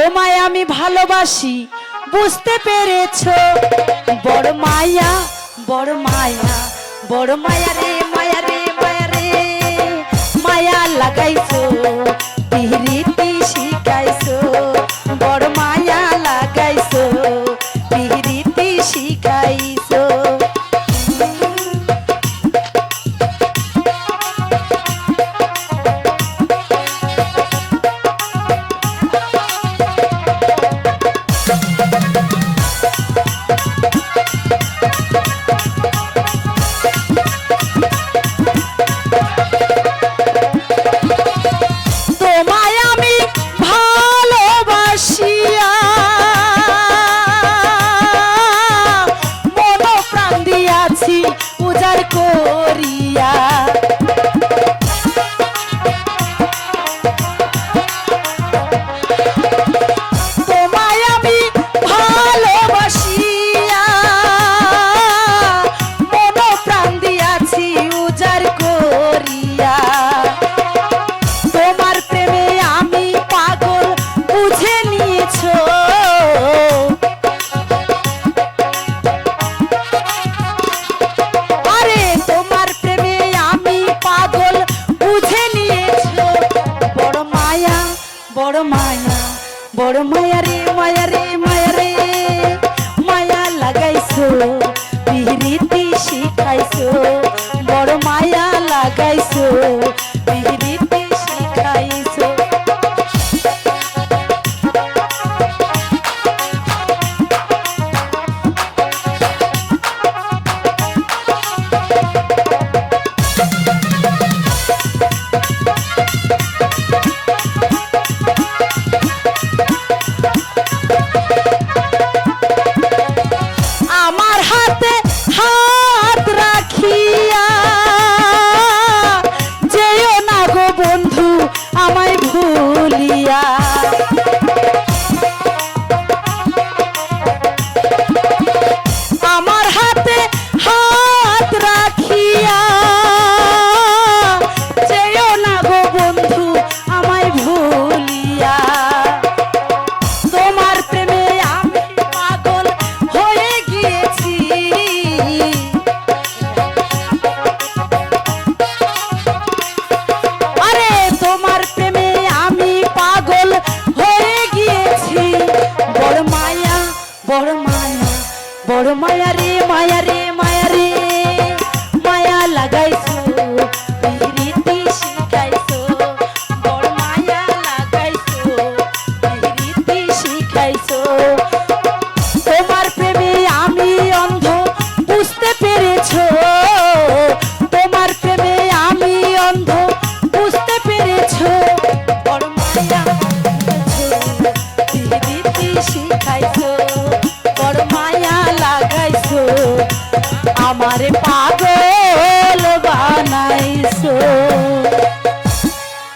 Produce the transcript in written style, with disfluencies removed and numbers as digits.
তোমায় আমি ভালোবাসি বুঝতে পেরেছো বড় মায়া বড় মায়া বড় মায়া রে মায়া রে মায়া রে মায়া লাগাইছো পিরিতি শিখাইছো বড় মায়া লাগাইছো পিরিতি শিখাইছো বড় মায়া রে মায়া রে মায়া রে মায়া লাগাইছো পিরিতি শিখাইছো বড় মায়া লাগাইছো পিরিতি শিখাইছো বড় মায়া রে মায়া রে মায়া রে মায়া লাগাইছো পিরিতি শিখাইছো বড় মায়া লাগাইছো পিরিতি শিখাইছো তোমার প্রেমে আমি অন্ধ বুঝতে পেরেছো তোমার প্রেমে আমি অন্ধ বুঝতে পেরেছো বড় মায়া পিরিতি শিখাইছো বড় মায়া লাগাইছো আমার